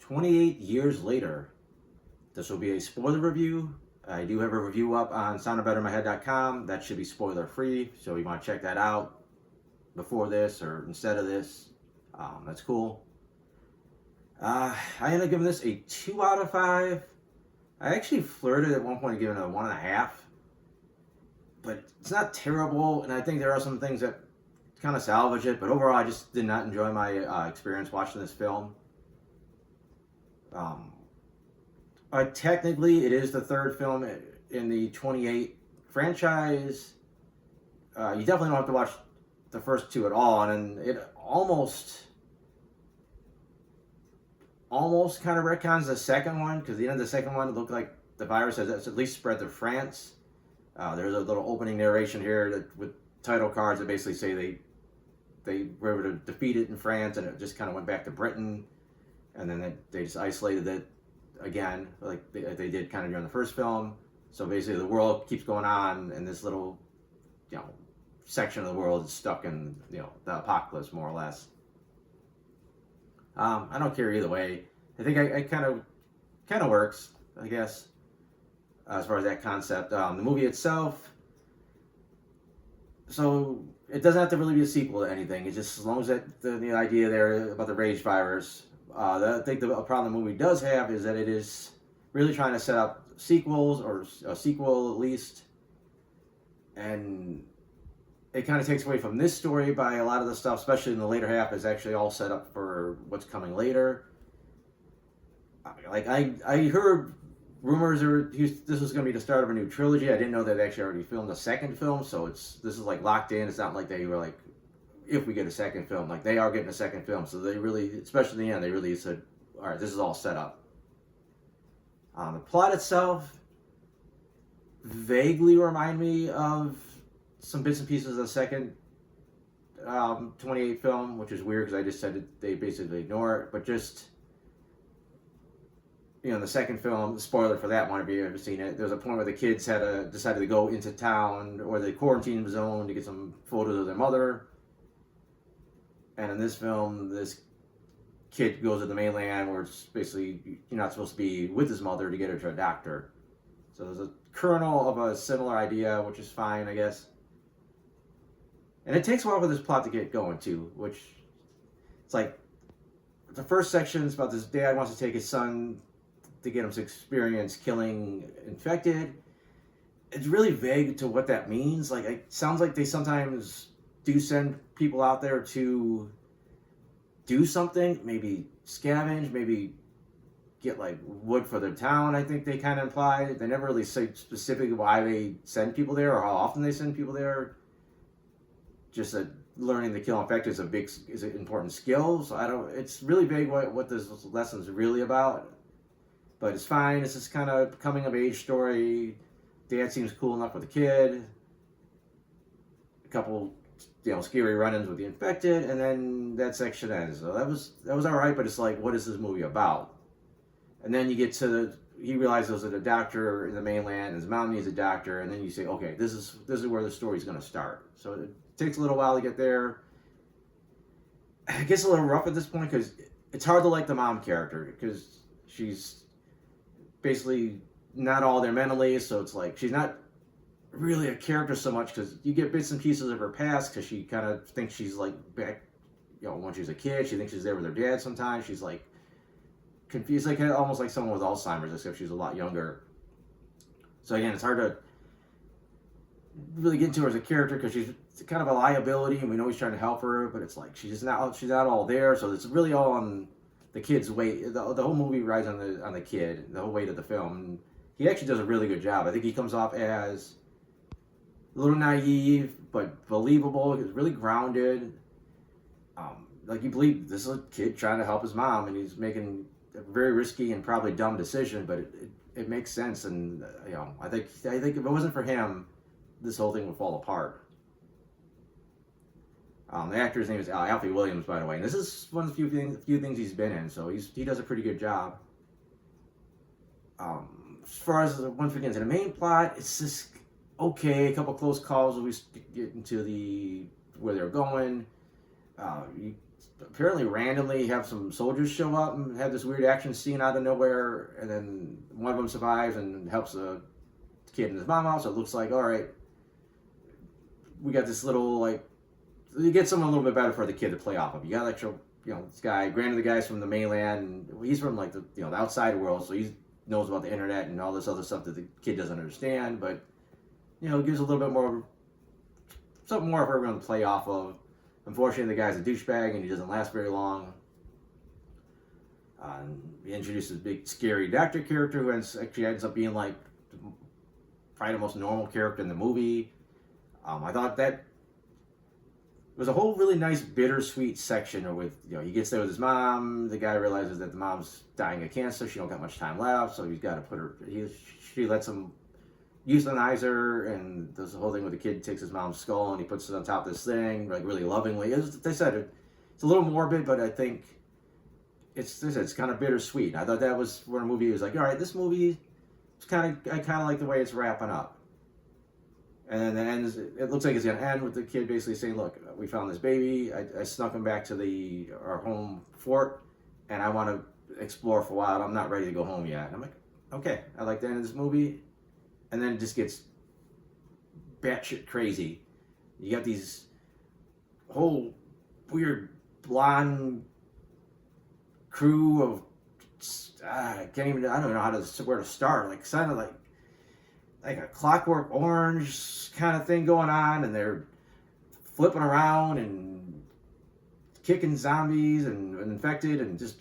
28 years later. This will be a spoiler review. I do have a review up on soundofbettermyhead.com. That should be spoiler free, so you want to check that out before this or instead of this. That's cool. I ended up giving this a 2 out of 5. I actually flirted at one point giving it a 1.5, but it's not terrible, and I think there are some things that kind of salvage it, but overall I just did not enjoy my experience watching this film. Technically, it is the third film in the 28 franchise. You definitely don't have to watch the first two at all, and it almost kind of retcons the second one, because the end of the second one looked like the virus has at least spread to France. There's a little opening narration here with title cards that basically say they were able to defeat it in France, and it just kind of went back to Britain, and then they just isolated it again, like they did kind of during the first film. So basically, the world keeps going on, and this little, section of the world is stuck in, the apocalypse, more or less. I don't care either way. I think I kind of works, I guess, as far as that concept. The movie itself, so it doesn't have to really be a sequel to anything. It's just as long as the idea there about the rage virus. I think the problem the movie does have is that it is really trying to set up sequels, or a sequel at least, and it kind of takes away from this story by a lot of the stuff, especially in the later half, is actually all set up for what's coming later. Like I heard rumors this was going to be the start of a new trilogy. I didn't know that they actually already filmed a second film, so this is like locked in. It's not like they were like, if we get a second film, like they are getting a second film. So they really, especially in the end, they really said, all right, this is all set up. The plot itself vaguely remind me of some bits and pieces of the second 28 film, which is weird because I just said that they basically ignore it. But just, the second film, spoiler for that one if you've ever seen it, there was a point where the kids decided to go into town or the quarantine zone to get some photos of their mother. And in this film, this kid goes to the mainland where it's basically you're not supposed to be with his mother to get her to a doctor. So there's a kernel of a similar idea, which is fine, I guess. And it takes a while for this plot to get going, too, which it's like the first section is about this dad wants to take his son to get him to experience killing infected. It's really vague to what that means. Like, it sounds like they sometimes do send people out there to do something, maybe scavenge, maybe get like wood for their town. I think they kind of imply. They never really say specifically why they send people there or how often they send people there. Just that learning to kill infected is an important skill. So it's really vague what this lesson's really about. But it's fine. It's just kind of coming of age story. Dad seems cool enough with the kid. A couple scary run-ins with the infected, and then that section ends. So that was all right, but it's like, what is this movie about? And then you get to he realizes there's a doctor in the mainland, and his mom needs a doctor, and then you say, okay, this is where the story's going to start. So it takes a little while to get there. It gets a little rough at this point because it's hard to like the mom character because she's basically not all there mentally, so it's like she's not really a character so much because you get bits and pieces of her past because she kind of thinks she's like back, when she was a kid. She thinks she's there with her dad sometimes. She's like confused, like almost like someone with Alzheimer's, except she's a lot younger. So again, it's hard to really get into her as a character because she's kind of a liability, and we know he's trying to help her, but it's like she's not all there. So it's really all on the kid's weight. The whole movie rides on the kid, the whole weight of the film. And he actually does a really good job. I think he comes off as a little naive, but believable. He's really grounded. Like you believe this is a kid trying to help his mom, and he's making a very risky and probably dumb decision, but it makes sense. And I think if it wasn't for him, this whole thing would fall apart. The actor's name is Alfie Williams, by the way, and this is one of the few things he's been in, so he does a pretty good job. As far as once we get into the main plot, it's just okay. A couple close calls. We get into where they're going. apparently randomly have some soldiers show up and have this weird action scene out of nowhere, and then one of them survives and helps the kid and his mom out. So it looks like, all right, we got this little, like, you get someone a little bit better for the kid to play off of. You got like, this guy. Granted, the guy's from the mainland. And he's from like the the outside world, so he knows about the internet and all this other stuff that the kid doesn't understand. But it gives a little bit more, something more for everyone to play off of. Unfortunately, the guy's a douchebag and he doesn't last very long. He introduces a big scary doctor character who actually ends up being like probably the most normal character in the movie. I thought that was a whole really nice bittersweet section with, he gets there with his mom. The guy realizes that the mom's dying of cancer. She don't got much time left, so he's got to put her. She lets him euthanize her, and there's the whole thing where the kid takes his mom's skull and he puts it on top of this thing, like really lovingly. They said it's a little morbid, but I think it's kind of bittersweet. I thought that was where a movie was like, all right, this movie, I kind of like the way it's wrapping up. And then it looks like it's going to end with the kid basically saying, look, we found this baby. I snuck him back to our home fort, and I want to explore for a while. I'm not ready to go home yet. And I'm like, okay, I like the end of this movie. And then it just gets batshit crazy. You got these whole weird blonde crew of, I don't even know where to start. Like, kind of like a Clockwork Orange kind of thing going on, and they're flipping around and kicking zombies and infected and just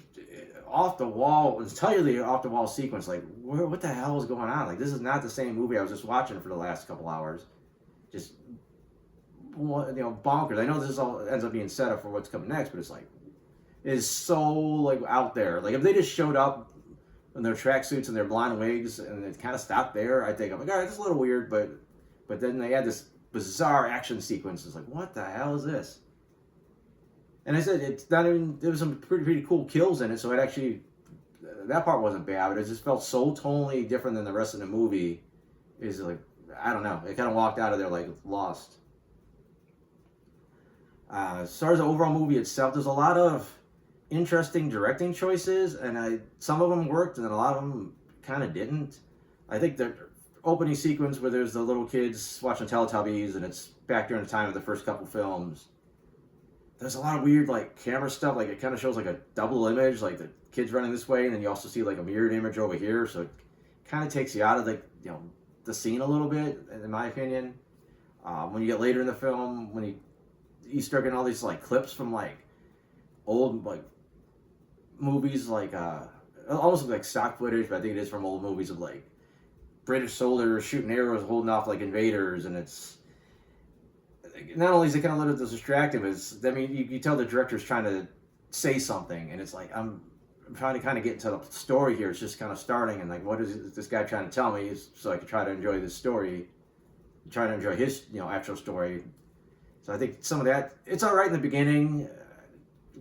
off the wall, entirely off the wall sequence. Like, what the hell is going on? Like, this is not the same movie I was just watching for the last couple hours. Just bonkers. I know this all ends up being set up for what's coming next, but it's like, it is so like out there. Like, if they just showed up in their tracksuits and their blonde wigs, and it kind of stopped there, I think I'm like, all right, that's a little weird, but then they had this bizarre action sequence. It's like, what the hell is this? And I said, it's not even, there was some pretty cool kills in it, so it actually, that part wasn't bad, but it just felt so tonally different than the rest of the movie. It's like, I don't know, it kind of walked out of there like lost. As far as the overall movie itself, there's a lot of interesting directing choices, and some of them worked, and then a lot of them kind of didn't. I think the opening sequence where there's the little kids watching Teletubbies, and it's back during the time of the first couple films. There's a lot of weird like camera stuff, like it kind of shows like a double image, like the kids running this way, and then you also see like a mirrored image over here, so it kind of takes you out of the scene a little bit, in my opinion. When you get later in the film, when you start getting all these like clips from like old like movies, like almost like stock footage, but I think it is from old movies of like British soldiers shooting arrows, holding off like invaders, and it's not only is it kind of a little distracting, I mean, you tell the director's trying to say something, and it's like, I'm trying to kind of get into the story here. It's just kind of starting, and like, what is this guy trying to tell me? So I can try to enjoy this story, try to enjoy his actual story. So I think some of that, it's all right in the beginning,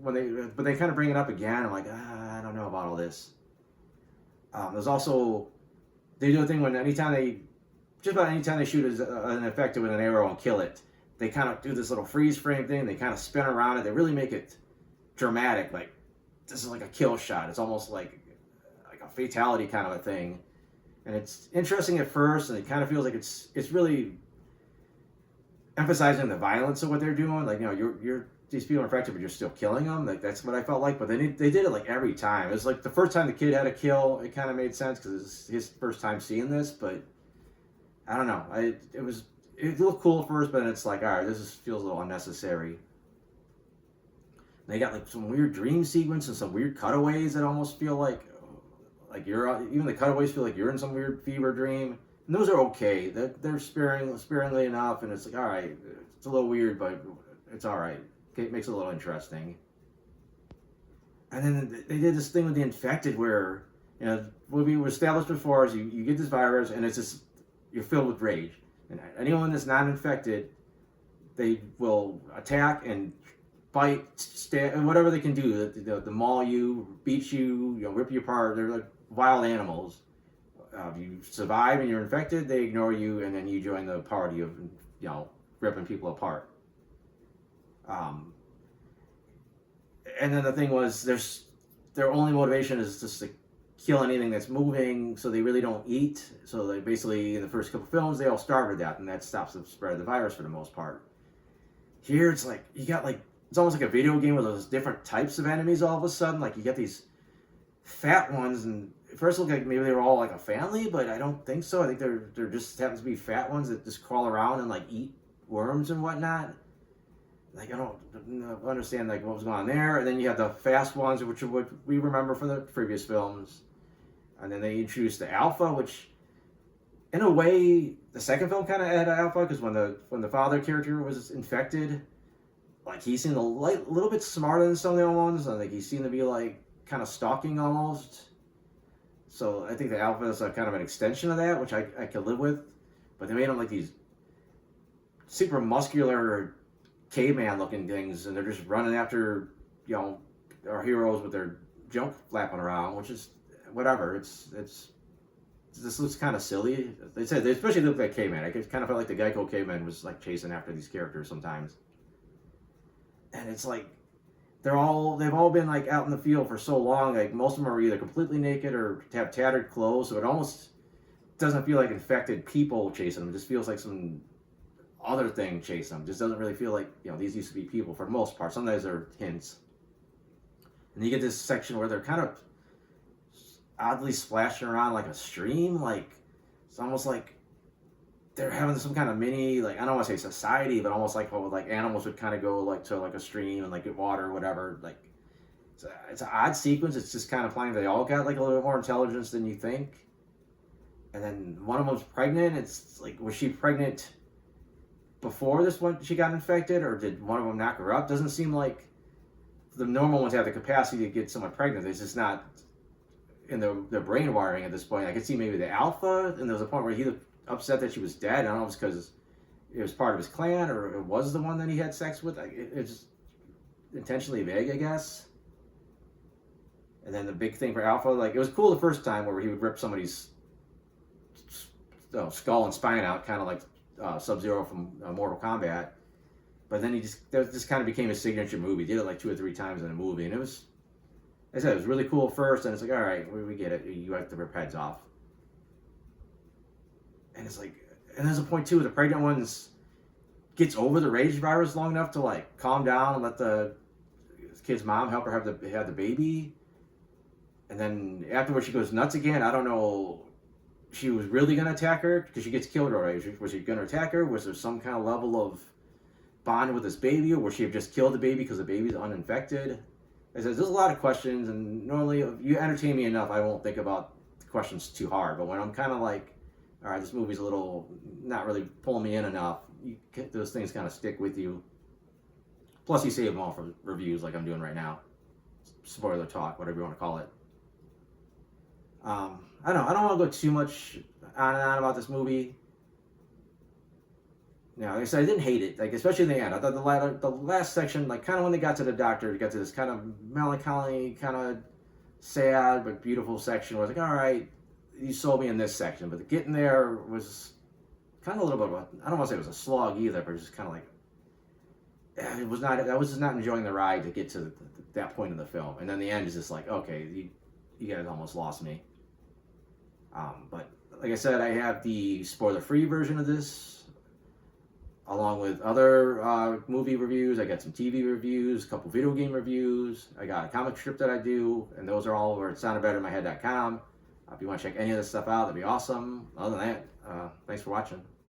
but they kind of bring it up again. I'm like, I don't know about all this. There's also, they do a thing when just about anytime they shoot an infected with an arrow and kill it, they kind of do this little freeze frame thing. They kind of spin around it. They really make it dramatic. Like, this is like a kill shot. It's almost like a fatality kind of a thing. And it's interesting at first, and it kind of feels like it's really emphasizing the violence of what they're doing. Like, you're these people are infected, but you're still killing them. Like, that's what I felt like. But they did it like every time. It was like the first time the kid had a kill, it kind of made sense because it's his first time seeing this. But I don't know. It looked cool at first, but it's like, all right, feels a little unnecessary. They got like some weird dream sequence and some weird cutaways that almost feel like even the cutaways feel like you're in some weird fever dream. And those are okay. They're sparingly enough, and it's like, all right, it's a little weird, but it's all right. It makes it a little interesting. And then they did this thing with the infected where, what we established before is you get this virus, and it's just, you're filled with rage. And anyone that's not infected, they will attack and bite, and whatever they can do. They maul you, beat you, rip you apart. They're like wild animals. You survive and you're infected, they ignore you, and then you join the party of, ripping people apart. and then the thing was, their only motivation is just to kill anything that's moving, so they really don't eat. So they basically, in the first couple films, they all starve to death, and that stops the spread of the virus for the most part. Here, it's like you got like it's almost like a video game with those different types of enemies. All of a sudden, like you get these fat ones, and at first it looked like maybe they were all like a family, but I don't think so. I think they're just happens to be fat ones that just crawl around and like eat worms and whatnot. Like I don't understand like what was going on there. And then you have the fast ones, which are what we remember from the previous films. And then they introduced the Alpha, which, in a way, the second film kind of had Alpha because when the father character was infected, like he seemed a little bit smarter than some of the other ones. I think he seemed to be like kind of stalking almost. So I think the Alpha is a kind of an extension of that, which I could live with. But they made them like these super muscular caveman looking things, and they're just running after, you know, our heroes with their junk flapping around, which is whatever. This looks kind of silly. They said they especially look like caveman. I kind of felt like the Geico caveman was like chasing after these characters sometimes, and it's like they've all been like out in the field for so long. Like most of them are either completely naked or have tattered clothes, so it almost doesn't feel like infected people chasing them. It just feels like some other thing chase them. Just doesn't really feel like, you know, these used to be people for the most part. Sometimes they're hints. And you get this section where they're kind of oddly splashing around like a stream. Like it's almost like they're having some kind of mini, like I don't want to say society, but almost like how like animals would kind of go like to like a stream and like get water or whatever. Like it's an odd sequence. It's just kind of playing. They all got like a little bit more intelligence than you think. And then one of them's pregnant. It's like, was she pregnant before this one she got infected, or did one of them knock her up? Doesn't seem like the normal ones have the capacity to get someone pregnant. It's just not in their brain wiring at this point. I could see maybe the Alpha, and there was a point where he looked upset that she was dead. I don't know if it's because it was part of his clan or it was the one that he had sex with. It's just intentionally vague, I guess. And then the big thing for Alpha, like it was cool the first time where he would rip somebody's skull and spine out, kind of like Sub-Zero from Mortal Kombat. But then that just kind of became his signature movie. He did it like 2 or 3 times in a movie, and it was, like I said, it was really cool at first, and it's like, all right, we get it. You have to rip heads off. And it's like, and there's a point too where the pregnant ones gets over the rage virus long enough to like calm down and let the kid's mom help her have the baby. And then afterwards she goes nuts again. I don't know. She was really going to attack her because she gets killed already. Was she going to attack her? Was there some kind of level of bond with this baby, or would she have just killed the baby because the baby's uninfected? There's a lot of questions, and normally if you entertain me enough, I won't think about the questions too hard. But when I'm kind of like, all right, this movie's a little not really pulling me in enough, those things kind of stick with you. Plus, you save them all for reviews like I'm doing right now. Spoiler talk, whatever you want to call it. I don't want to go too much on and on about this movie. Like I said, I didn't hate it, like especially in the end. I thought the last section, like kind of when they got to the doctor, you got to this kind of melancholy, kind of sad but beautiful section where I was like, all right, you sold me in this section, but getting there was kind of a little bit of a, I don't want to say it was a slog either, but just kind of like, it was not. I was just not enjoying the ride to get to that point in the film, and then the end is just like, okay, you guys almost lost me. But like I said, I have the spoiler-free version of this, along with other movie reviews. I got some TV reviews, a couple video game reviews. I got a comic strip that I do, and those are all over at soundedbetterinmyhead.com. If you want to check any of this stuff out, that'd be awesome. Other than that, thanks for watching.